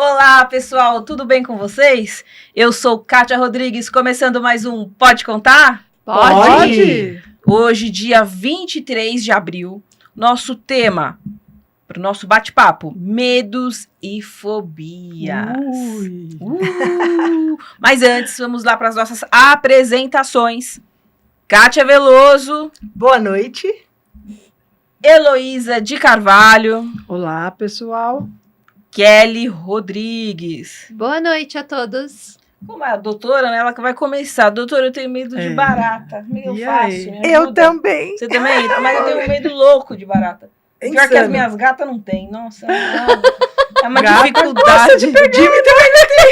Olá, pessoal, tudo bem com vocês? Eu sou Kátia Rodrigues, começando mais um Pode Contar? Pode! Hoje, dia 23 de abril, nosso tema para o nosso bate-papo, medos e fobias. Mas antes, vamos lá para as nossas apresentações. Kátia Veloso. Boa noite. Heloísa de Carvalho. Olá, pessoal. Kelly Rodrigues. Boa noite a todos. Como é a doutora, né? Ela que vai começar. Doutora, eu tenho medo de barata. Meio E fácil. aí? Me Eu ajuda. também. Você também? Mas eu tenho um medo louco de barata. Pior que as Insano. minhas gatas não têm. Nossa, não. É uma Gata dificuldade.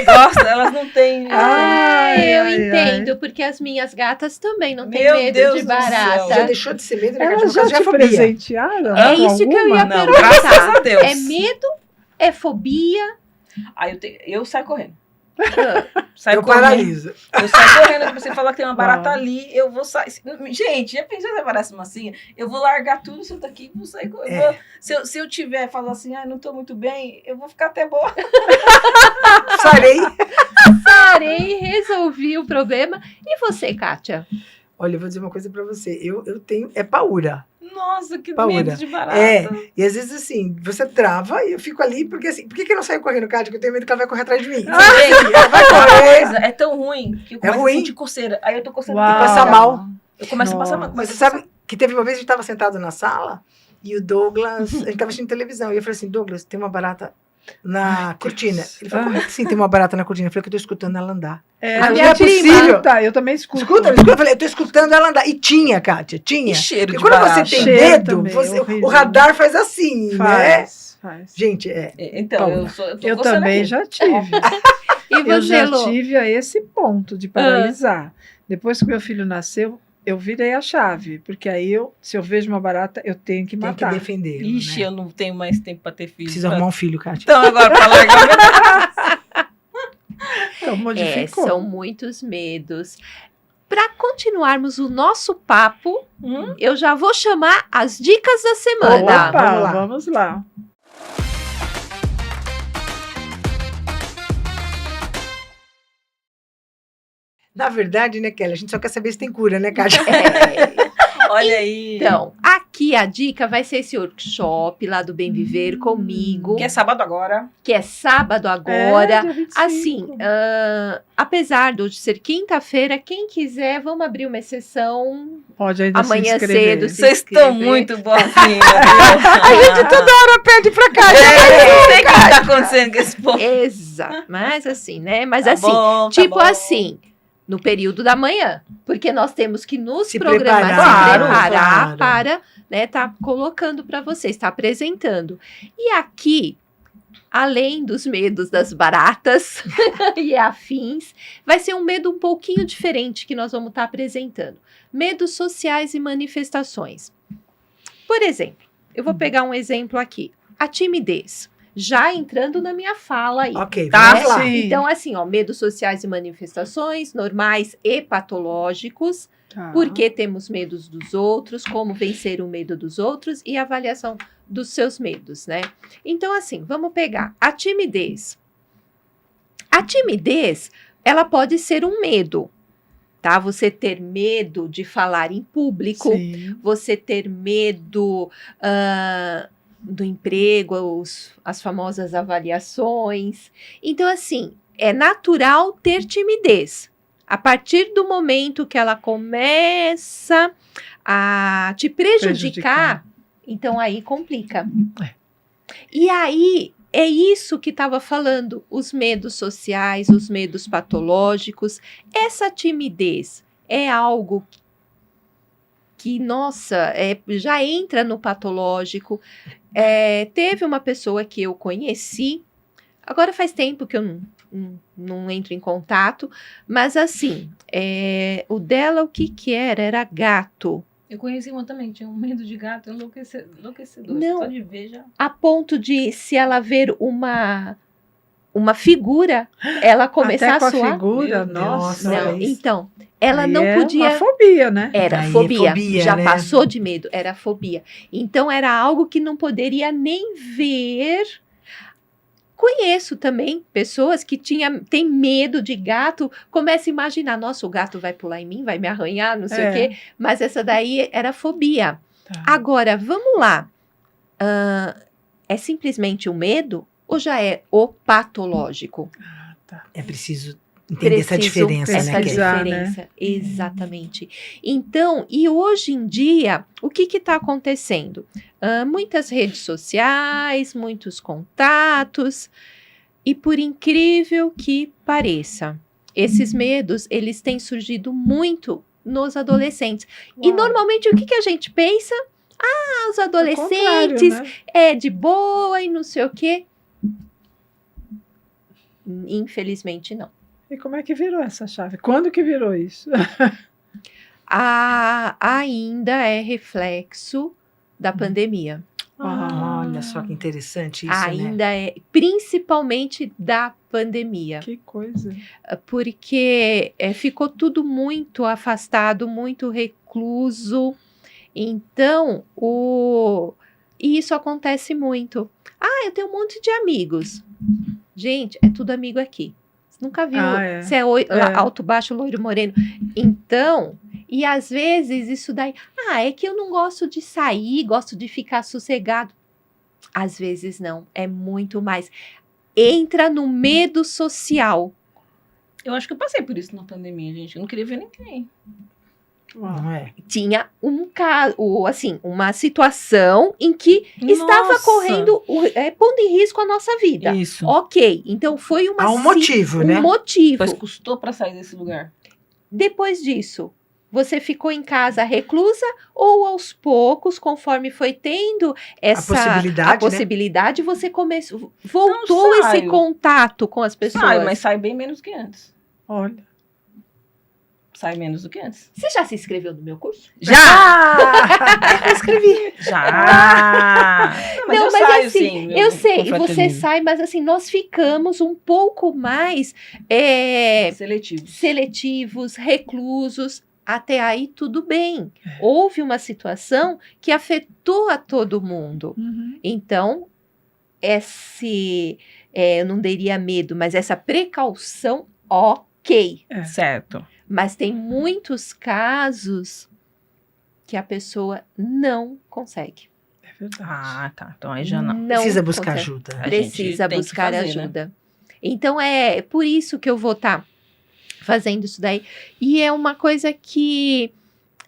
Gosta, elas não têm. Eu entendo, porque as minhas gatas também não têm Meu medo Deus de do barata. céu. Já deixou de ser medo, né? Elas Kátia? já te fobia. presentearam? É com isso que eu alguma? ia Não, perguntar. graças a Deus. É medo? É fobia? Aí eu saio correndo. Ah, Saio Eu correndo. paraliso. Eu saio correndo, você falar que tem uma barata Ah. ali, eu vou sair. Gente, já pensou se aparece uma massinha? Eu vou largar tudo isso daqui e vou sair correndo. É. Se eu tiver falar assim, não tô muito bem, eu vou ficar até boa. Sarei. Parei, resolvi o problema. E você, Kátia? Olha, eu vou dizer uma coisa pra você. Eu tenho... É paura. Nossa, que Paura. medo de barata. É. E às vezes, assim, você trava e eu fico ali, porque assim... Por que eu não saio correndo, Kátia? Porque eu tenho medo que ela vai correr atrás de mim. Gente, vai coisa, é tão ruim que eu começo ruim. a sentir coceira. Aí eu tô coçando. Uau. E passa mal. Eu começo a passar mal. Nossa. Mas você sabe que teve uma vez que a gente tava sentado na sala e o Douglas... A gente tava assistindo televisão. E eu falei assim, Douglas, tem uma barata na cortina. Ele falou, como é que sim tem uma barata na cortina? Eu falei que eu tô escutando ela andar. É, A a minha gente prima. escuta, eu também escuto. Escuta. Eu falei, eu tô escutando ela andar. E tinha, Kátia, tinha. E cheiro Porque de quando barata. você tem Cheiro medo, também, você- horrível. o radar faz assim, né? Faz. Gente, é. Então, Paula. eu tô Eu coçando também aqui. já tive. E Eu você, já Lô? tive a esse ponto de paralisar. Depois que meu filho nasceu, eu virei a chave. Porque aí, se eu vejo uma barata, eu tenho que Tem que matar. defender. Ixi, eu não tenho mais tempo pra ter filho. Precisa arrumar um filho, Kátia. Então, agora, pra largar Então, modificou. São muitos medos. Para continuarmos o nosso papo, eu já vou chamar as dicas da semana. Opa, Vamos lá. vamos lá. Na verdade, né, Kelly? A gente só quer saber se tem cura, né, Kátia? Olha aí. Então, aqui a dica vai ser esse workshop lá do Bem Viver comigo, Que é sábado agora. que é sábado agora. dia 25. Assim, apesar de hoje ser quinta-feira, quem quiser, vamos abrir uma exceção Pode ainda amanhã se inscrever. cedo. Se Vocês estão inscrever. muito boazinhas. A gente Toda hora pede pra Kátia. não sei o que tá acontecendo com esse povo. Exato. Mas assim, né? Mas Tá assim, bom, tá tipo bom. assim, no período da manhã, porque nós temos que nos Se programar, preparar, se preparar claro. para, né, tá colocando para vocês, tá apresentando. E aqui, além dos medos das baratas e afins, vai ser um medo um pouquinho diferente que nós vamos estar apresentando. Medos sociais e manifestações. Por exemplo, eu vou pegar um exemplo aqui. A timidez. Já entrando na minha fala aí. Ok, Tá, vamos lá. sim. Então, assim, ó, medos sociais e manifestações, normais e patológicos, Tá. por que temos medos dos outros, como vencer o medo dos outros e avaliação dos seus medos, né? Então, assim, vamos pegar a timidez. A timidez, ela pode ser um medo, tá? Você ter medo de falar em público, Sim. você ter medo do emprego, as famosas avaliações. Então, assim, é natural ter timidez. A partir do momento que ela começa a te prejudicar, então aí complica. E aí, é isso que estava falando, os medos sociais, os medos patológicos. Essa timidez é algo que, nossa, já entra no patológico. Teve uma pessoa que eu conheci, agora faz tempo que eu não entro em contato, mas assim, o dela, o que era? Era gato. Eu conheci uma também, tinha um medo de gato enlouquecedor. Não. Só de ver já. A ponto de, se ela ver uma figura, ela começar Até com a a suar. figura, Meu nossa. Deus. Não, então, ela Aí não é podia. uma fobia, né? Era Aí é fobia, fobia, já né? passou de medo, era fobia. Então era algo que não poderia nem ver conheço também pessoas que têm medo de gato, começa a imaginar, nossa, o gato vai pular em mim, vai me arranhar, não sei o quê, mas essa daí era fobia. Tá. Agora, vamos lá. É simplesmente o medo ou já é o patológico? Ah, tá. É preciso entender essa diferença, essa né, Kelly? diferença, exatamente. Então, e hoje em dia, o que está acontecendo? Muitas redes sociais, muitos contatos, e por incrível que pareça, esses medos, eles têm surgido muito nos adolescentes. E Uau. normalmente, o que a gente pensa? Os Ao adolescentes contrário, né? é de boa e não sei o quê. Infelizmente, não. E como é que virou essa chave? Quando que virou isso? Ainda é reflexo da pandemia. Olha só que interessante isso, né? Ainda é, principalmente da pandemia. Que coisa. Porque ficou tudo muito afastado, muito recluso. Então, e isso acontece muito. Eu tenho um monte de amigos. Gente, é tudo amigo aqui. Você nunca viu? É. Você é alto, baixo, loiro, moreno. Então, e às vezes isso daí... é que eu não gosto de sair, gosto de ficar sossegado. Às vezes não, é muito mais. Entra no medo social. Eu acho que eu passei por isso na pandemia, gente. Eu não queria ver ninguém. Uau. Não é? Tinha um caso, assim, uma situação em que estava Nossa. correndo, pondo em risco a nossa vida. Isso. Ok, então foi Há um motivo, né? motivo. Mas custou pra sair desse lugar. Depois disso, você ficou em casa reclusa ou aos poucos, conforme foi tendo a possibilidade, você voltou Não, esse saio. contato com as pessoas? Sai, mas sai bem menos que antes. Olha. Sai menos do que antes. Você já se inscreveu no meu curso? Eu escrevi. Já! Não, eu saio, assim, sim. eu sei, confesso você mesmo. sai, mas assim, nós ficamos um pouco mais Seletivo. seletivos, reclusos. Até aí, tudo bem. Houve uma situação que afetou a todo mundo. Uhum. Então, eu não diria medo, mas essa precaução, ok. Certo. Mas tem muitos casos que a pessoa não consegue. É verdade. Ah, tá. Então aí já não. Precisa buscar consegue. ajuda. A gente Precisa tem que buscar fazer, ajuda. Então, é por isso que eu vou estar fazendo isso daí. E é uma coisa que...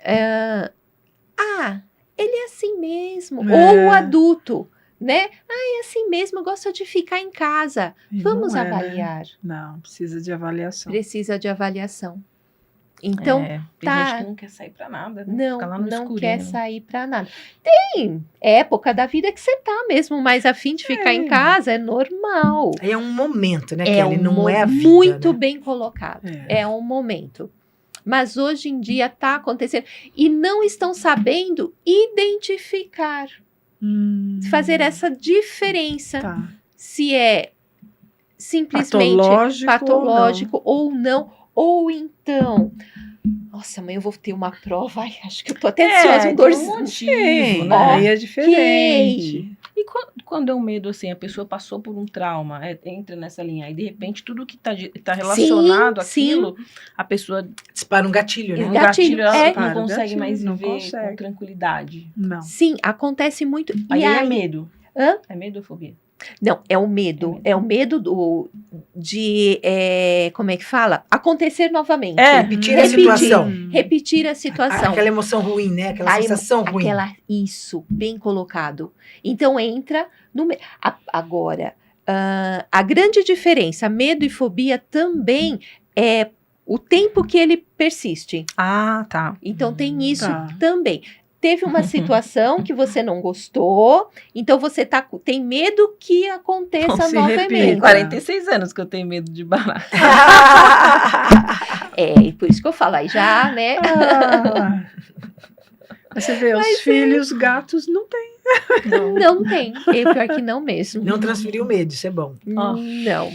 ele é assim mesmo. É. Ou o adulto, né? É assim mesmo, gosta de ficar em casa. E Vamos não é, né? avaliar. Não, precisa de avaliação. Precisa de avaliação. Então, tem tá. gente que não quer sair pra nada, né? Fica lá no não escurinho. quer sair pra nada. Tem época da vida que você tá mesmo mais afim de ficar em casa, é normal. Aí é um momento, né, É Kelly? Não é a vida, muito né? bem colocado. É. É um momento. Mas hoje em dia está acontecendo. E não estão sabendo identificar, fazer essa diferença. Tá. Se é simplesmente patológico ou não. Ou então, nossa, amanhã eu vou ter uma prova. Ai, acho que eu tô até ansiosa, um tem dorzinho. um motivo, Sim, né? aí é diferente. E quando é um medo, assim, a pessoa passou por um trauma, entra nessa linha, aí de repente tudo que tá relacionado Sim, àquilo, a pessoa Dispara um gatilho, né? um Gatilho, gatilho, ela Para, não consegue gatilho, mais não viver consegue. com tranquilidade. Não. Sim, acontece muito. Aí E é aí, medo. Hã? É medo ou fobia? Não, é o medo. É o medo de como é que fala? Acontecer novamente. Repetir a Repetir. situação. Repetir a situação. Aquela emoção ruim, né? Aquela A sensação ruim. Isso, bem colocado. Então entra no agora, a grande diferença, medo e fobia também é o tempo que ele persiste. Ah, tá. Então tem isso Tá. também. Teve uma situação que você não gostou, então você tem medo que aconteça Não se Tem novamente. repita. 46 anos que eu tenho medo de barata. E por isso que eu falo, aí já, né? Ah, você vê, os filhos gatos não tem. Não tem. Pior que não mesmo. Não transferir o medo, isso é bom. Ó. Não.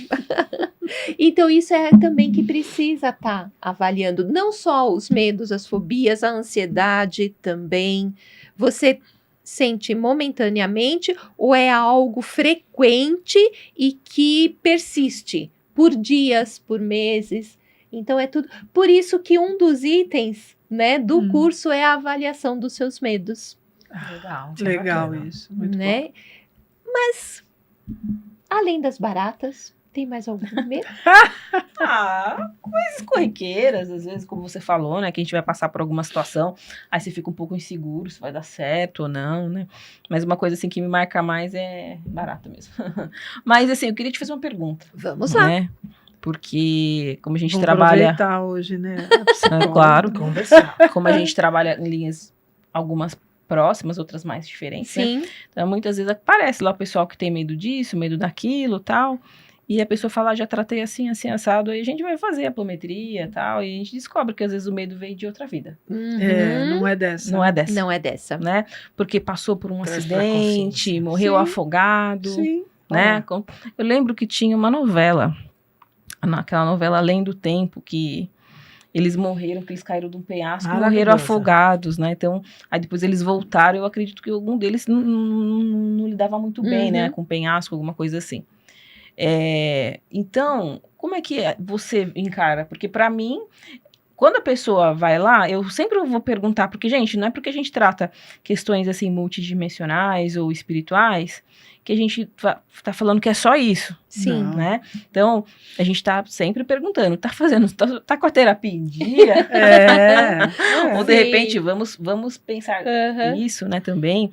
Então, isso é também que precisa estar avaliando. Não só os medos, as fobias, a ansiedade também. Você sente momentaneamente ou é algo frequente e que persiste por dias, por meses. Então é tudo. Por isso que um dos itens, né, do curso é a avaliação dos seus medos, Legal. Legal bacana. isso. Muito bom. né? Mas além das baratas, tem mais algum medo? Coisas corriqueiras, às vezes, como você falou, né? Que a gente vai passar por alguma situação, aí você fica um pouco inseguro se vai dar certo ou não, né? Mas uma coisa, assim, que me marca mais é barata mesmo. Mas, assim, eu queria te fazer uma pergunta. Vamos lá. Né? Porque, como a gente Vamos trabalha... aproveitar hoje, né? a psicóloga. Claro. Conversar. Como a gente trabalha em linhas, algumas próximas, outras mais diferentes, né? Sim. Então, muitas vezes aparece lá o pessoal que tem medo disso, medo daquilo, tal, e a pessoa fala, já tratei assim, assim, assado, aí a gente vai fazer a apometria, tal, e a gente descobre que às vezes o medo veio de outra vida, É, não é dessa. não é dessa, Não é dessa. né? Porque passou por um Traz pra acidente, consciência. morreu Sim. afogado, Sim. né? Eu lembro que tinha uma novela, aquela novela Além do Tempo, que eles morreram, que eles caíram de um penhasco, morreram Maravilhosa. afogados, né? Então, aí depois eles voltaram, eu acredito que algum deles não lidava muito bem, né? Com penhasco, alguma coisa assim. Então, como é que você encara? Porque pra mim, quando a pessoa vai lá, eu sempre vou perguntar, porque, gente, não é porque a gente trata questões, assim, multidimensionais ou espirituais, que a gente tá falando que é só isso, Sim. Não. né? Então, a gente tá sempre perguntando, tá com a terapia em dia? Ou, de Sim. repente, vamos pensar Aham. nisso, né, também.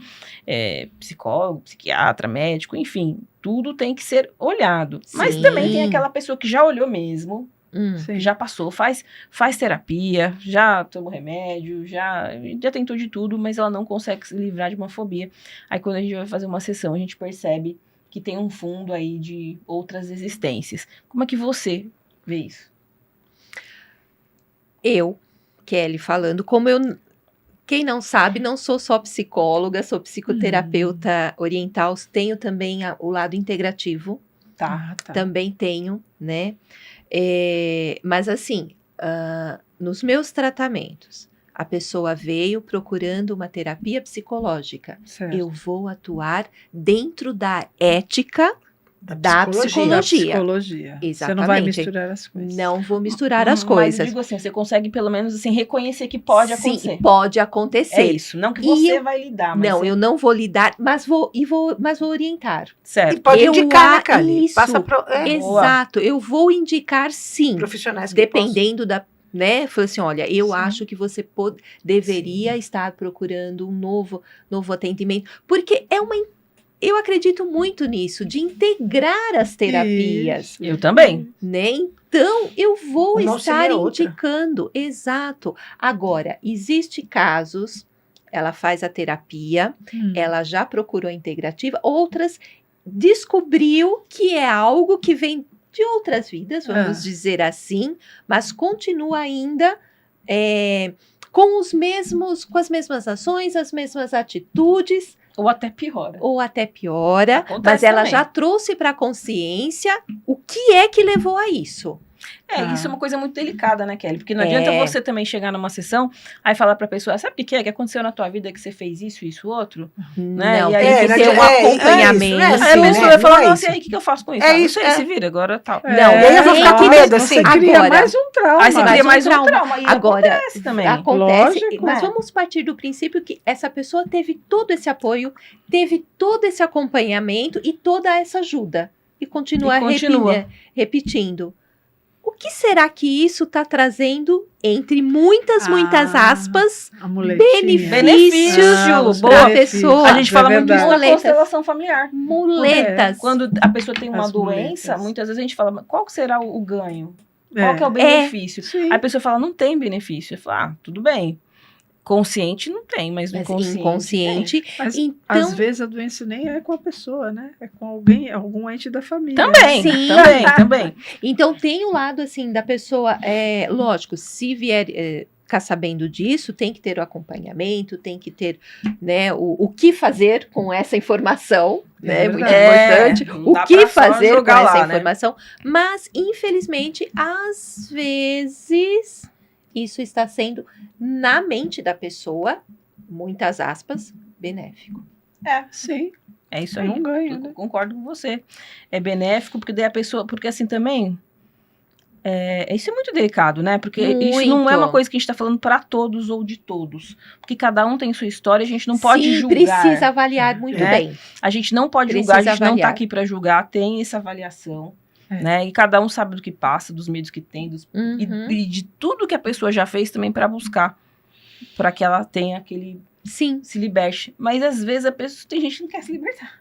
Psicólogo, psiquiatra, médico, enfim, tudo tem que ser olhado. Mas Sim. também tem aquela pessoa que já olhou mesmo, Sim. que já passou, faz terapia, já tomou remédio, já tentou de tudo, mas ela não consegue se livrar de uma fobia. Aí quando a gente vai fazer uma sessão, a gente percebe que tem um fundo aí de outras existências. Como é que você vê isso? Eu, Kelly, falando, quem não sabe, não sou só psicóloga, sou psicoterapeuta oriental, tenho também o lado integrativo, Tá. também tenho, né? Mas assim, nos meus tratamentos, a pessoa veio procurando uma terapia psicológica. Certo. Eu vou atuar dentro da ética da Da psicologia. psicologia. Você não Exatamente. vai misturar as coisas. Não vou misturar as Mas coisas. eu digo assim, você consegue pelo menos assim reconhecer que pode acontecer. Sim, pode acontecer. É isso, não que E você vai lidar, mas Não, você... eu não vou lidar, mas vou orientar. Certo. E pode Eu indicar, né, Kali? isso. Passa pro, Exato, eu vou indicar sim, profissionais que dependendo da, né? Falei assim, olha, eu Sim. acho que você deveria estar procurando um novo atendimento, porque eu acredito muito nisso, de integrar as terapias, Isso. Eu também. né? Então, eu vou Uma estar auxilia a outra. indicando, exato. Agora, existe casos, ela faz a terapia, ela já procurou a integrativa, outras descobriu que é algo que vem de outras vidas, vamos dizer assim, mas continua ainda com as mesmas ações, as mesmas atitudes, Ou até piora. ou até piora, Acontece mas ela também. já trouxe para a consciência o que é que levou a isso. Isso é uma coisa muito delicada, né, Kelly? Porque não É. adianta você também chegar numa sessão, aí falar pra pessoa, sabe o que é que aconteceu na tua vida que você fez isso, isso, outro? Né? Não, E aí tem que não ter um adianta- acompanhamento. é isso, Aí a né? pessoa vai Não falar, é nossa, e isso. aí, o que eu faço com isso? É Ah, não isso, sei, é. se vira, agora tal. Não, E aí eu vou tem ficar com que medo, ter- assim. Você cria Agora- mais um trauma. Aí você Mais cria um mais um trauma. trauma. E Agora, acontece também. acontece, Lógico. mas vamos partir do princípio que essa pessoa teve todo esse apoio, teve todo esse acompanhamento e toda essa ajuda. E continua, E continua. repetindo. O que será que isso está trazendo, entre muitas aspas, A muletinha. benefícios boa. para a pessoa? A gente fala muito isso na Muletas. constelação familiar. Muletas. Quando a pessoa tem uma As doença, muletas. muitas vezes a gente fala, qual que será o ganho? Qual que é o É. benefício? Sim. Aí a pessoa fala, não tem benefício. Eu falo, tudo bem. Consciente não tem, mas Mas inconsciente. inconsciente. Mas, Então, às vezes a doença nem é com a pessoa, né? É com algum ente da família. Também, Sim. também. Então tem o lado assim da pessoa, lógico, se vier ficar sabendo disso, tem que ter o acompanhamento, tem que ter, né, o que fazer com essa informação, né? Muito verdade. importante. Não dá O que pra só fazer com jogar essa lá, né? informação. Mas, infelizmente, às vezes, isso está sendo na mente da pessoa, muitas aspas, benéfico. Sim, É isso eu aí. não ganho, Eu né? concordo com você. É benéfico, porque daí a pessoa. Porque assim também. Isso é muito delicado, né? Porque isso não é uma Muito. coisa que a gente tá falando para todos ou de todos. Porque cada um tem sua história, a gente não pode Sim, julgar. precisa avaliar muito né? bem. A gente não pode Precisa julgar, a gente não tá avaliar. aqui para julgar, tem essa avaliação. É. Né? E cada um sabe do que passa, dos medos que tem, Uhum. e de tudo que a pessoa já fez também para buscar. Para que ela tenha aquele. Sim, Se liberte. Mas às vezes a pessoa. Tem gente que não quer se libertar.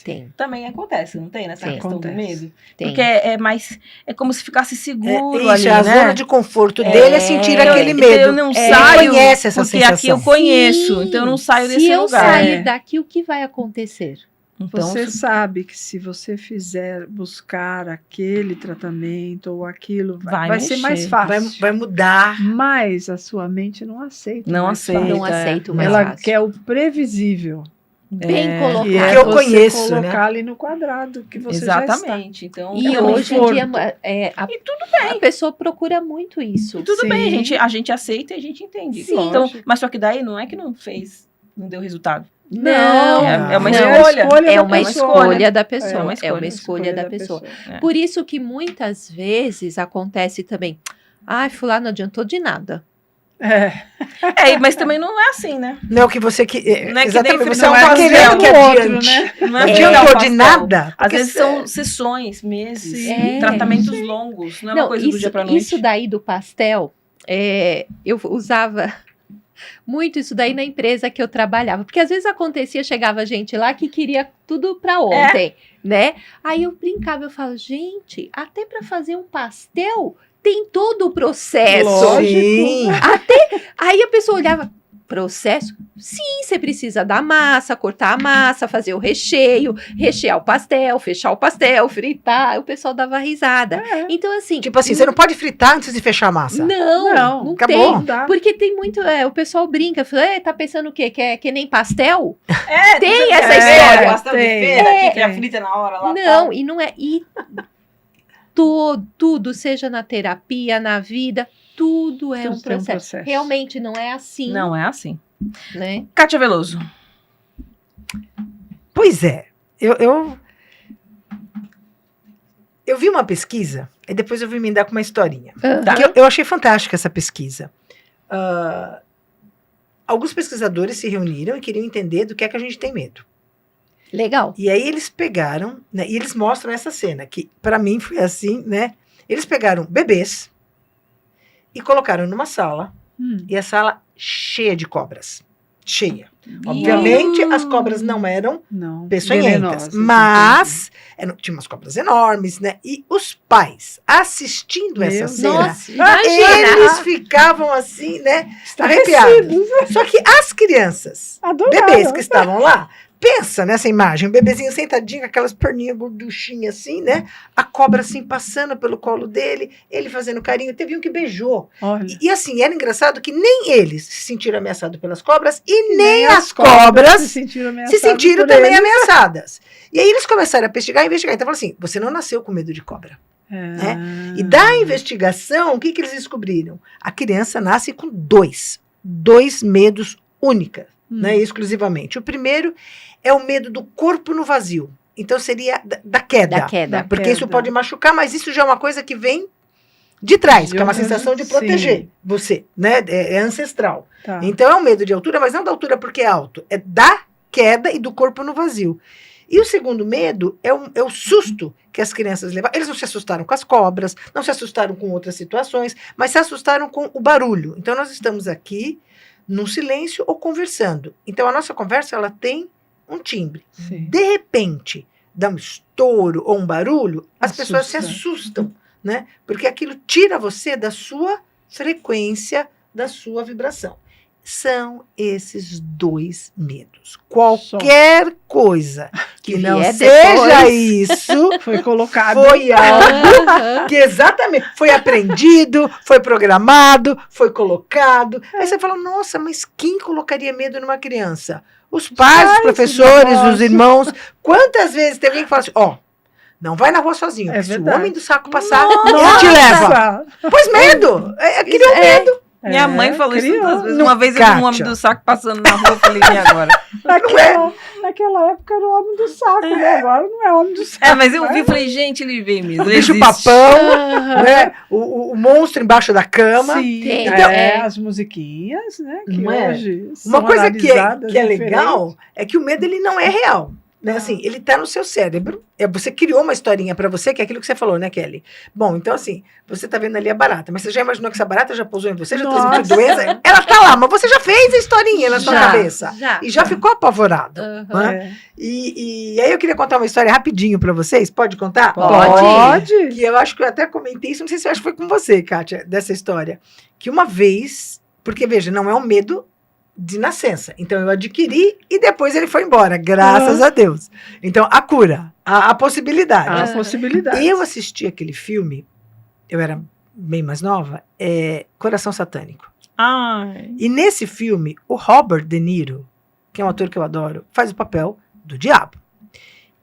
tem. Também acontece, não tem? Nessa Tem. questão do Acontece. medo. Tem. Porque é mais. É como se ficasse seguro Isso, ali, é a né? zona de conforto dele é sentir aquele Então medo. eu não Ele saio. conhece essa porque aqui eu sensação. conheço, Sim, então eu não saio se desse eu lugar. sair É. daqui, o que vai acontecer? Então, Você sabe que se você fizer buscar aquele tratamento ou aquilo, Vai vai ser mais mexer. fácil. Vai mudar. Mas a sua mente não aceita. Não mais aceita. fácil. Não aceito mais Ela fácil. quer o previsível. Bem É, colocado. Que é eu você conheço, colocar né? ali no quadrado que você já está. exatamente. Então, E é hoje em conforto. dia E tudo bem. a pessoa procura muito isso. E tudo Sim. bem, a gente aceita e a gente entende. Sim. Então, Lógico. mas só que daí não é que não fez, não deu resultado. Não, É uma não. escolha. da É uma pessoa. escolha da pessoa. É uma É uma escolha da pessoa. É. Por isso que muitas vezes acontece também. Ai, fulano não adiantou de nada. Mas também não é assim, né? Não é o que você que Não é que exatamente, nem você não não é está pastel querendo que do outro, adiante. né? Não é Não fritar o adiantou de pastel. nada. Às porque vezes são sessões, meses, Sim. tratamentos longos. Não é uma coisa do dia pra noite. Isso daí do pastel, eu usava muito isso daí na empresa que eu trabalhava. Porque às vezes acontecia, chegava gente lá que queria tudo pra ontem, né? Aí eu brincava, eu falo, gente, até pra fazer um pastel tem todo o processo. Lógico. Sim. Aí a pessoa olhava, processo? Sim, você precisa da massa, cortar a massa, fazer o recheio, rechear o pastel, fechar o pastel, fritar. O pessoal dava risada. Então, assim. Tipo assim, você não pode fritar antes de fechar a massa. Não acabou. tem. Não dá. Porque tem muito. O pessoal brinca, fala, tá pensando o quê? Que nem pastel? É, Tem você essa quer história. pastel de Tem. feira, que Tem. frita na hora lá. Não, e não é. E tudo, seja na terapia, na vida, tudo é Tudo um tem um processo. processo. Realmente não é assim, Não é assim. né? Kátia Veloso. Pois é. Eu vi uma pesquisa, e depois eu vim me dar com uma historinha. Tá. Que eu achei fantástica essa pesquisa. Alguns pesquisadores se reuniram e queriam entender do que é que a gente tem medo. Legal. E aí eles pegaram, né, e eles mostram essa cena, que para mim foi assim, né? Eles pegaram bebês e colocaram numa sala, e a sala cheia de cobras. Cheia. Obviamente, as cobras não eram Não. peçonhentas, venenosas, mas tinha umas cobras enormes, né? E os pais assistindo Meu essa Deus. cena, Nossa, imagina. eles ficavam assim, né? Estarrecidos. Só que as crianças, Adoraram. bebês que estavam lá, pensa nessa imagem, o bebezinho sentadinho com aquelas perninhas gorduchinhas assim, né? A cobra assim passando pelo colo dele, ele fazendo carinho. Teve um que beijou. Olha. E assim, era engraçado que nem eles se sentiram ameaçados pelas cobras e nem Nem as cobras se sentiram, se sentiram por também eles. ameaçadas. E aí eles começaram a investigar. Então falaram assim, você não nasceu com medo de cobra. E da investigação, o que eles descobriram? A criança nasce com dois medos únicos, né, exclusivamente. O primeiro é o medo do corpo no vazio. Então seria da queda. Da queda. Porque queda. isso pode machucar, mas isso já é uma coisa que vem de trás, que é uma Sim. sensação de proteger você, né? É ancestral. Tá. Então é um medo de altura, mas não da altura porque é alto, é da queda e do corpo no vazio. E o segundo medo é o susto que as crianças levam. Eles não se assustaram com as cobras, não se assustaram com outras situações, mas se assustaram com o barulho. Então nós estamos aqui num silêncio ou conversando. Então a nossa conversa ela tem um timbre. Sim. De repente, dá um estouro ou um barulho, as pessoas se Assusta. assustam, né? Porque aquilo tira você da sua frequência, da sua vibração. São esses dois medos. Qualquer coisa que Que não vier seja depois. isso, Foi colocado. foi algo Aham. que exatamente foi aprendido, foi programado, foi colocado. Aí você fala, nossa, mas quem colocaria medo numa criança? Os pais, os professores, os negócio. irmãos. Quantas vezes tem alguém que fala assim, ó, não vai na rua sozinho, É porque se o verdade. homem do saco passar, Nossa! ele te leva. Pois medo, criou medo. Minha mãe falou isso criou. tantas vezes. No Uma vez eu vi um homem Kátia. do saco passando na rua, eu falei, e agora? Naquela época era o homem do saco, né? Agora não é homem do saco. É, mas eu vi e falei, gente, ele veio mesmo. O ele bicho existe. papão, né? O monstro embaixo da cama. Sim, Tem, então- as musiquinhas, né? Que Não é? hoje Uma são coisa que é analisadas legal é que o medo ele não é real. Né? Assim, ele tá no seu cérebro. Você criou uma historinha pra você, que é aquilo que você falou, né, Kelly? Bom, então assim, você tá vendo ali a barata, mas você já imaginou que essa barata já pousou em você, já transmitiu Nossa. doença? Ela tá lá, mas você já fez a historinha na sua Já, cabeça. já. E já ficou apavorado. Aham. Né? É. E aí eu queria contar uma história rapidinho pra vocês. Pode contar? Pode. Que eu acho que eu até comentei isso, não sei se eu acho que foi com você, Kátia, dessa história. Que uma vez, porque veja, não é um medo de nascença. Então eu adquiri e depois ele foi embora, graças a Deus. Então a cura, a possibilidade. Há possibilidade. Eu assisti aquele filme, eu era bem mais nova, Coração Satânico. Ai. E nesse filme, o Robert De Niro, que é um ator que eu adoro, faz o papel do diabo.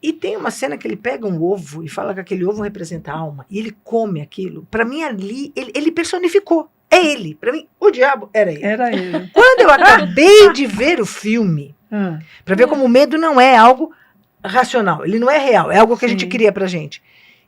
E tem uma cena que ele pega um ovo e fala que aquele ovo representa a alma. E ele come aquilo. Para mim, ali, ele personificou. É ele. Para mim, o diabo era ele. Era ele. Quando eu acabei de ver o filme, Ah, para ver como o medo não é algo racional, ele não é real, é algo que a gente Sim. cria pra gente.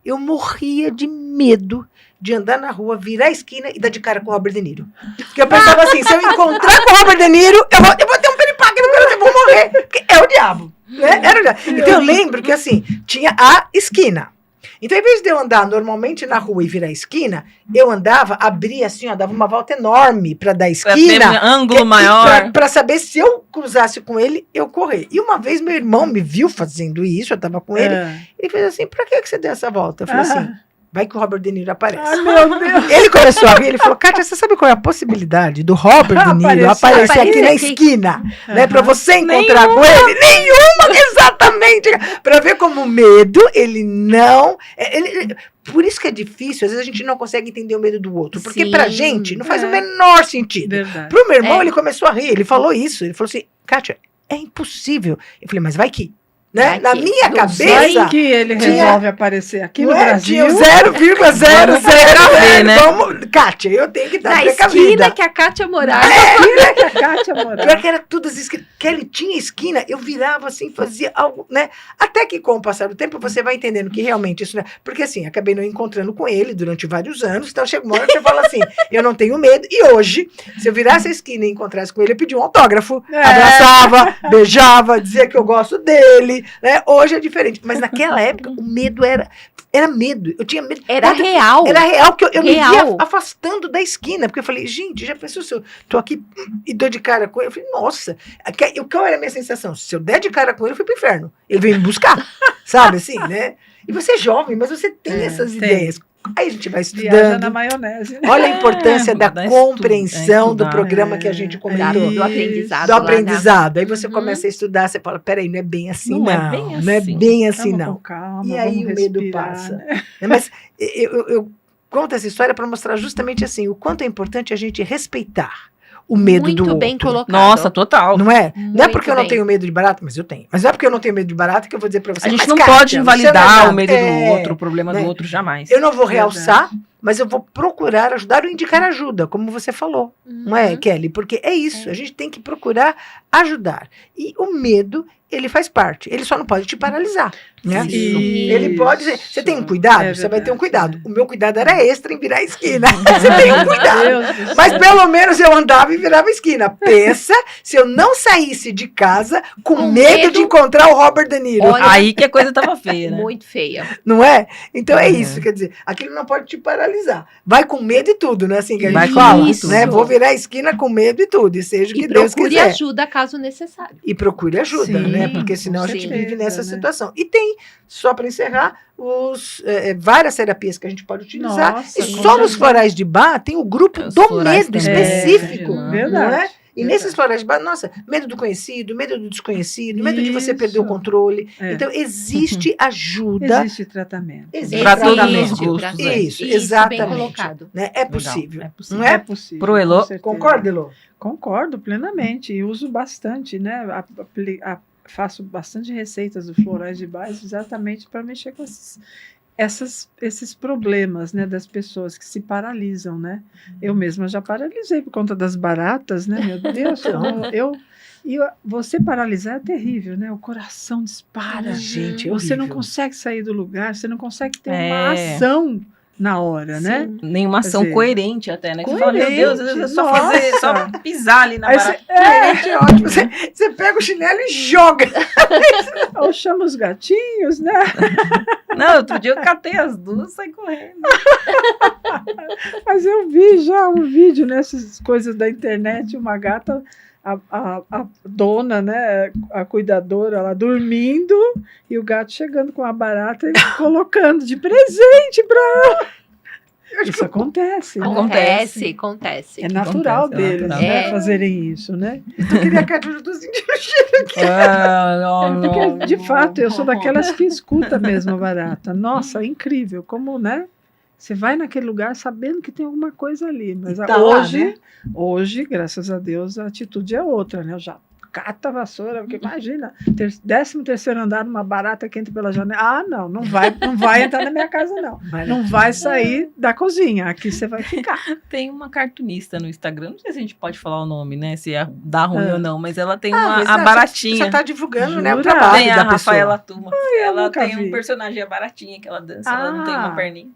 Eu morria de medo de andar na rua, virar a esquina e dar de cara com o Robert De Niro. Porque eu pensava assim, se eu encontrar com o Robert De Niro, eu vou ter um piripaque no coração, eu vou morrer. Porque é o diabo. Né? Era o diabo. Então eu lembro que assim, tinha a esquina. Então, em vez de eu andar normalmente na rua e virar a esquina, eu andava, abria assim, ó, dava uma volta enorme para dar Pra ter esquina. ângulo maior. Pra saber se eu cruzasse com ele, eu correr. E uma vez meu irmão me viu fazendo isso, eu tava com ele, ele fez assim, pra que você deu essa volta? Eu falei assim, vai que o Robert De Niro aparece. Ah, meu Deus. Ele começou a rir, ele falou, Kátia, você sabe qual é a possibilidade do Robert De Niro aparecer aqui na esquina, né, pra você encontrar com ele? Nenhuma, exatamente. Pra ver como o medo, ele não... por isso que é difícil, às vezes a gente não consegue entender o medo do outro, porque Sim. pra gente não faz É. o menor sentido. Verdade. Pro meu irmão, É. ele começou a rir, ele falou isso, ele falou assim, Kátia, é impossível. Eu falei, mas vai que, né? Vai Na que. minha Não cabeça... Vai que ele tinha- resolve aparecer aqui no não é? Brasil. Tinha 0,000, né? Vamos, Kátia, eu tenho que estar Na precavida. esquina que a Kátia morava. Esquina que a Kátia Pior morava. que era tudo as esquinas. Que ele tinha esquina, eu virava assim, fazia algo, né? Até que com o passar do tempo você vai entendendo que realmente isso não é. Porque assim, acabei não encontrando com ele durante vários anos, então chega uma hora que você fala assim, eu não tenho medo. E hoje, se eu virasse a esquina e encontrasse com ele, eu pedia um autógrafo, abraçava, beijava, dizia que eu gosto dele, né? Hoje é diferente. Mas naquela época, o medo era medo. Eu tinha medo. Era Tanto que real. Era real, que eu me via Real. afastando da esquina, porque eu falei, gente, já pensou se eu tô aqui e dou de cara com ele? Eu falei, nossa, qual era a minha sensação? Se eu der de cara com ele, eu fui pro inferno. Ele veio me buscar, sabe assim, né? E você é jovem, mas você tem essas tem. ideias. Aí a gente vai Viaja estudando. na maionese. né? Olha a importância da da compreensão do estudar. programa que a gente comentou. Do aprendizado. Do lá, né? aprendizado. Aí você Uhum. começa a estudar, você fala, peraí, não é bem assim, Não não. é bem Não é assim. bem assim, Vamos não. com calma, E aí vamos o medo respirar, passa. né? Mas eu conto essa história para mostrar justamente assim, o quanto é importante a gente respeitar o medo Muito do bem outro. colocado. Nossa, total. Não é? Não é Muito porque eu não bem. tenho medo de barata, mas eu tenho. Mas não é porque eu não tenho medo de barata que eu vou dizer para você. A gente "Mas, não Kátia, pode você não é invalidar nada." o medo do outro, o problema né? do outro, jamais. Eu não vou Verdade. realçar, mas eu vou procurar ajudar ou indicar ajuda, como você falou. Não é, Kelly? Porque é isso, a gente tem que procurar ajudar. E o medo, ele faz parte. Ele só não pode te paralisar, né? Isso. Ele pode dizer, você tem um Isso. cuidado? É Você vai ter um verdade, cuidado. O meu cuidado era extra em virar a esquina. Você tem um Meu cuidado. Deus do Mas céu. pelo menos eu andava e virava a esquina. Pensa se eu não saísse de casa com Com medo medo. de encontrar o Robert De Niro. Olha, Aí que a coisa tava feia, né? Muito feia. Não é? Então é É. isso, quer dizer, aquilo não pode te paralisar. Vai com medo e tudo, né? Assim que a Vai gente com fala, medo e né? tudo. Vou virar a esquina com medo e tudo, e seja o que E Deus procure quiser. ajuda caso necessário. E procure ajuda, Sim, né? Porque senão com a gente certeza, vive nessa né? situação. E tem, só para encerrar, várias terapias que a gente pode utilizar. Nossa, e com só nos certeza. florais de Bar tem o grupo Os do florais medo também. específico. É, verdade. Não é? E nesses florais de bar, nossa, medo do conhecido, medo do desconhecido, medo de você perder o Isso. controle. É. Então, existe ajuda. Existe tratamento. Existe Pra todos tratamento. os gostos, pra- é. Isso, bem exatamente. colocado. Né? É Legal, possível. é possível. Não é? É possível. Pro Elô, com certeza. Concorda, Elô? Concordo plenamente e uso bastante, né? Faço bastante receitas do Florais de Base exatamente para mexer com esses problemas, né, das pessoas que se paralisam, né? Eu mesma já paralisei por conta das baratas, né? Meu Deus, você paralisar é terrível, né? O coração dispara. Gente, é Você não horrível. consegue sair do lugar, você não consegue ter É. uma ação na hora, né? Nenhuma ação Quer dizer, coerente até, né? Que você fala, meu Deus, às vezes é só nossa. fazer, só pisar ali na Aí barata. Gente, é ótimo. Você pega o chinelo e joga. Ou chama os gatinhos, né? Não, outro dia eu catei as duas e saí correndo. Mas eu vi já um vídeo nessas coisas da internet, uma gata, a dona, né, a cuidadora, ela dormindo e o gato chegando com a barata e colocando de presente para ela. Isso acontece, né? Acontece. É natural Acontece, é deles, natural. né, É. fazerem isso, né? Eu queria que a Júlia dos índios. Porque, de fato, eu sou daquelas que escuta mesmo a barata. Nossa, incrível, como, né? Você vai naquele lugar sabendo que tem alguma coisa ali, mas E tá lá, né? hoje, graças a Deus, a atitude é outra, né? Eu já cato a vassoura, porque imagina, 13º andar numa barata que entra pela janela. Ah, não vai entrar na minha casa, não. Não vai sair da cozinha, aqui você vai ficar. Tem uma cartunista no Instagram, não sei se a gente pode falar o nome, né? Se dá ruim Ah. ou não, mas ela tem Mas a baratinha. Você tá divulgando, né, o Jura? trabalho Tem a da Rafaela pessoa. Tuma. Ela nunca tem vi. um personagem, a baratinha, que ela dança. Ela não tem Ah. uma perninha.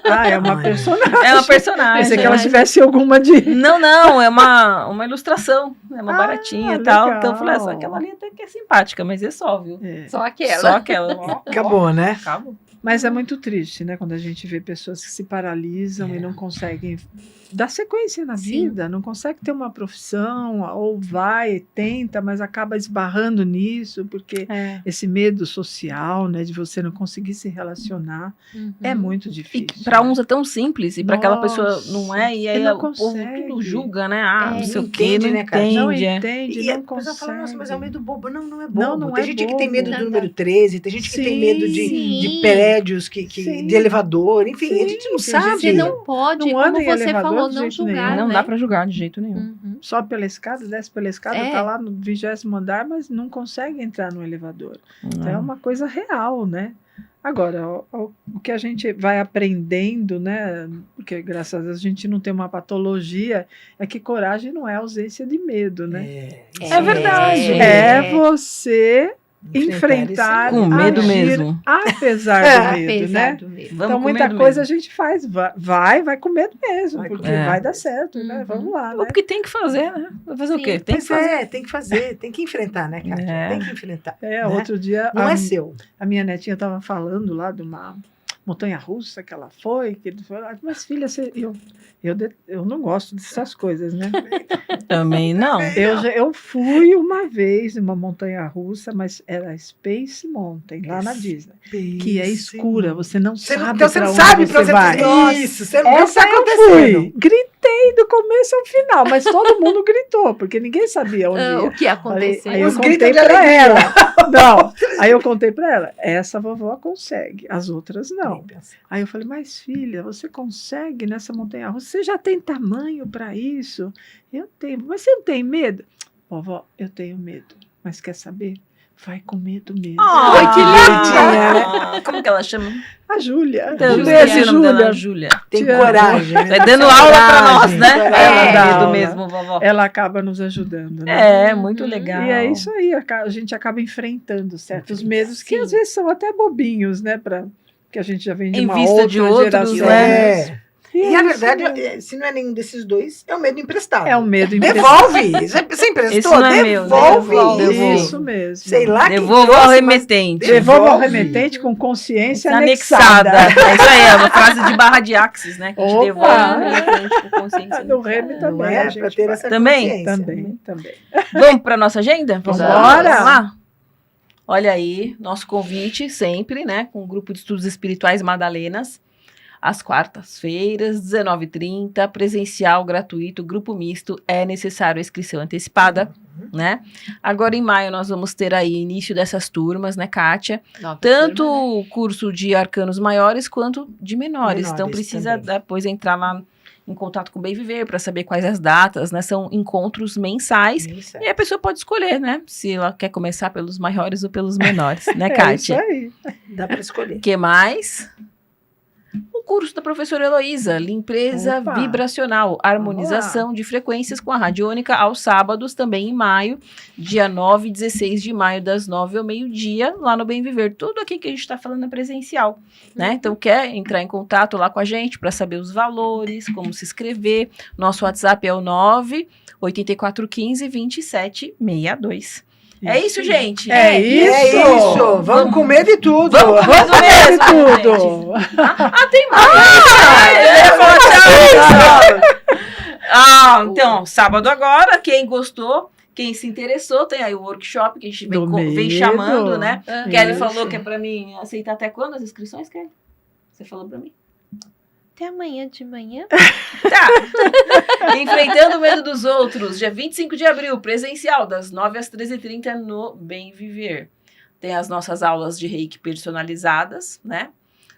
Ah, é uma Ai. personagem. É uma personagem. Pensei que ela tivesse alguma de... Não, é uma ilustração. É uma Ah, baratinha e tal. legal. Então eu falei, essa aquela ali até que é simpática, mas é só, viu? É. Só aquela. Só aquela. Acabou, né? Acabou. Mas é muito triste, né? Quando a gente vê pessoas que se paralisam e não conseguem dar sequência na Sim. vida, não consegue ter uma profissão, ou vai, tenta, mas acaba esbarrando nisso, porque esse medo social, né, de você não conseguir se relacionar, é muito E difícil. que pra uns é tão simples, e pra aquela pessoa Nossa, não é, e aí não o povo consegue. tudo julga, né? Ah, É. não sei Não o quê, entende, não né, cara? Não entende. entende, E a não pessoa consegue. fala, nossa, mas é um medo bobo. Não é bobo. Não Tem é gente que tem bobo. medo do Não, número 13, tem gente que tem medo de Sim. prédios, Sim. de elevador, enfim, a gente não Sim, sabe. Você não pode, Não anda como em você elevador falou, de não jeito julgar, nenhum. Não né? dá pra julgar de jeito nenhum. Uhum. Sobe pela escada, desce pela escada, É. tá lá no 20º andar, mas não consegue entrar no elevador. Então, é uma coisa real, né? Agora, o que a gente vai aprendendo, né? Porque graças a Deus a gente não tem uma patologia, é que coragem não é ausência de medo, né? É verdade. É você enfrentar, Com medo agir, mesmo. apesar do medo, Apesar né? do medo. Vamos Então, com muita medo coisa mesmo. a gente faz, vai com medo mesmo, Vai com porque medo vai mesmo. dar certo, né? Uhum. Vamos lá, O né? que tem que fazer, né? Vai fazer o Sim. quê? Tem que fazer. Tem que fazer, tem que enfrentar, né, Kátia? É. Tem que enfrentar. É, né? outro dia Não é seu. a minha netinha estava falando lá de uma montanha-russa que ela foi, que ele falou, mas filha, eu não gosto dessas coisas, né? Também não. Eu fui uma vez numa montanha-russa, mas era Space Mountain, lá na Disney, que é escura, você não sabe Então você pra não onde sabe você pra onde vai. vai. Isso, você não vê o que Essa tá eu acontecendo. fui, gritei do começo ao final, mas todo mundo gritou, porque ninguém sabia onde ia. O que aconteceu? Aí eu Os contei gritos de pra alegria. ela. Não. Aí eu contei pra ela. Essa vovó consegue, as outras não. Aí eu falei, mas filha, você consegue nessa montanha-russa? Você já tem tamanho para isso? Eu tenho. Mas você não tem medo? Vovó, eu tenho medo. Mas quer saber? Vai com medo mesmo. Ai, que lindinha, né? Como que ela chama? A Júlia. Então, Um esqueci beijo, o nome dela, Júlia. Júlia. Tem Te amo. coragem. né? Vai dando aula pra nós, né? coragem. É. Medo Aula. mesmo, vovó. Ela acaba nos ajudando, né? É, muito Uhum. legal. E é isso aí, a gente acaba enfrentando certos medos que Sim. às vezes são até bobinhos, né? Que a gente já vem de Em uma vista outra de outros, geração. né? É. E a isso verdade, mesmo. se não é nenhum desses dois, é o medo emprestado. É um medo Devolve! Você emprestou? Esse não é meu, Devolve! devolve. Isso mesmo. Sei lá quem Devolva trouxe, ao mas remetente. Devolva ao Devolve. remetente com consciência Anexada. anexada. É isso aí, é uma frase de Barra de Axis, né? Que a gente Opa! devolve ao remetente com consciência No anexada. Remy Não também. é a pra gente ter faz. essa Também? consciência. Também. Vamos para nossa agenda? Vambora! Vamos lá? Olha aí, nosso convite sempre, né? Com o grupo de estudos espirituais Madalenas. Às quartas-feiras, 19h30, presencial, gratuito, grupo misto, é necessário a inscrição antecipada, né? Agora em maio nós vamos ter aí início dessas turmas, né, Kátia? Nova Tanto turma, né? o curso de arcanos maiores quanto de menores. Então Menores precisa também. depois entrar lá em contato com o Bem Viver para saber quais as datas, né? São encontros mensais. Isso E aí a pessoa pode escolher, né? Se ela quer começar pelos maiores ou pelos menores, né, É isso Kátia? aí. dá pra escolher. O que mais? curso da professora Heloísa, limpeza Opa. vibracional, harmonização de frequências com a radiônica aos sábados, também em maio, dia 9 e 16 de maio, das 9 ao meio-dia, lá no Bem Viver. Tudo aqui que a gente está falando é presencial, né? Então, quer entrar em contato lá com a gente para saber os valores, como se inscrever. Nosso WhatsApp é o 98415 2762. É isso, gente. É isso. É isso. Vamos comer de tudo. Vamos comer mesmo, tudo. Tem mais. Então, sábado agora, quem gostou, quem se interessou, tem aí o workshop que a gente Do vem medo. chamando, né? Ah, Kelly Isso. falou que é pra mim aceitar até quando as inscrições, Kelly? Você falou pra mim? Até amanhã de manhã. Tá. Enfrentando o Medo dos Outros, dia 25 de abril, presencial, das 9 às 13h30 no Bem Viver. Tem as nossas aulas de reiki personalizadas, né?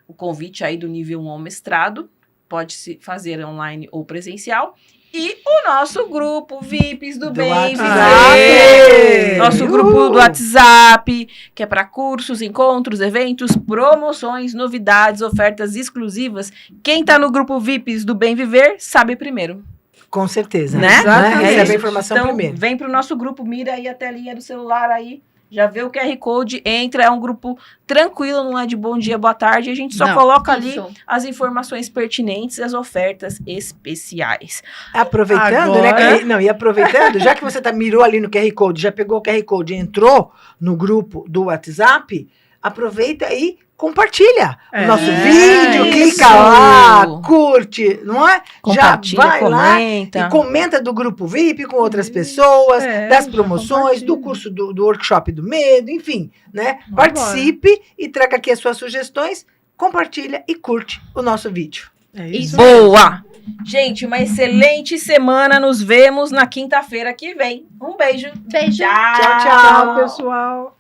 O convite aí do nível 1 ao mestrado, pode se fazer online ou presencial. E o nosso grupo VIPs do Bem Viver. Nosso grupo do WhatsApp, que é para cursos, encontros, eventos, promoções, novidades, ofertas exclusivas. Quem tá no grupo VIPs do Bem Viver sabe primeiro, Com certeza. né? Exatamente. Recebe isso. a informação Então, primeiro. vem pro nosso grupo, mira aí a telinha do celular aí, já vê o QR Code, entra, é um grupo tranquilo, não é de bom dia, boa tarde, a gente só Não. coloca ali Isso. as informações pertinentes e as ofertas especiais. Aproveitando, Agora- né? E aproveitando, já que você mirou ali no QR Code, já pegou o QR Code e entrou no grupo do WhatsApp, aproveita e compartilha o nosso vídeo, isso. clica lá, curte, não é? Compartilha, já vai lá comenta. e comenta do grupo VIP com outras pessoas, das já promoções, do compartilha. curso do workshop do medo, enfim, né? Vambora. Participe e traga aqui as suas sugestões, compartilha e curte o nosso vídeo. É isso. Boa! Gente, uma excelente semana. Nos vemos na quinta-feira que vem. Um beijo. Beijo. Tchau, Tchau, Tchau, pessoal.